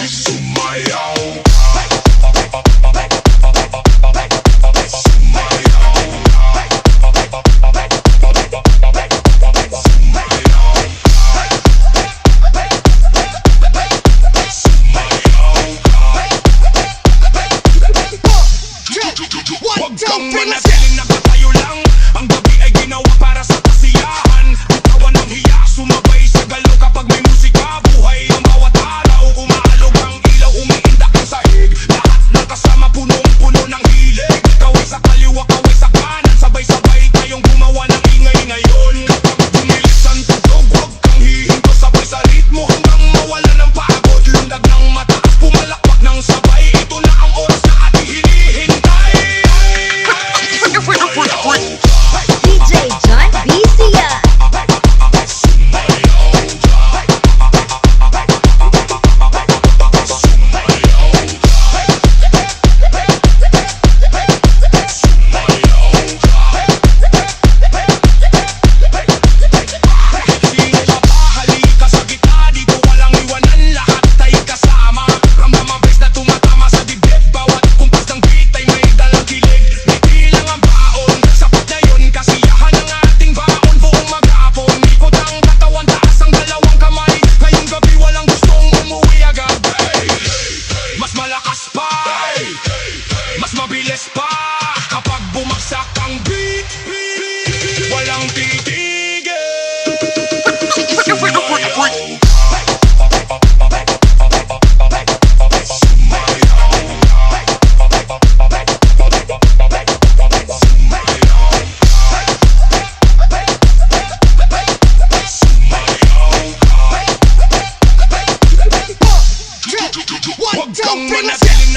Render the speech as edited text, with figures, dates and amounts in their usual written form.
Sumayaw. Huwag kang manatiling nakatayo lang. Ang gabi ay ginawa para sa kasiyahan. Bitawan ng hiya, sumabay sa galaw kapag may musika. Buhay ang bawat araw, umaalog ang ilaw, umiindak ang sahig. Lahat ng kasama punong-puno ng hilig. Kaway sa kaliwa, kaway sa kanan, sabay-sabay tayong gumawa ng ingay ngayon. Kapag bumilis ang tugtog, huwag kang hihinto, sabay sa ritmo hanggang mawala ng pagod. Lundag ng mataas, pumalakpak ng sabay. Ito na ang oras na ating hinihintay. DJ John Vizia. Mas mabilis pa kapag bumagsak ang beat. Walang titigil. Huwag kang manatiling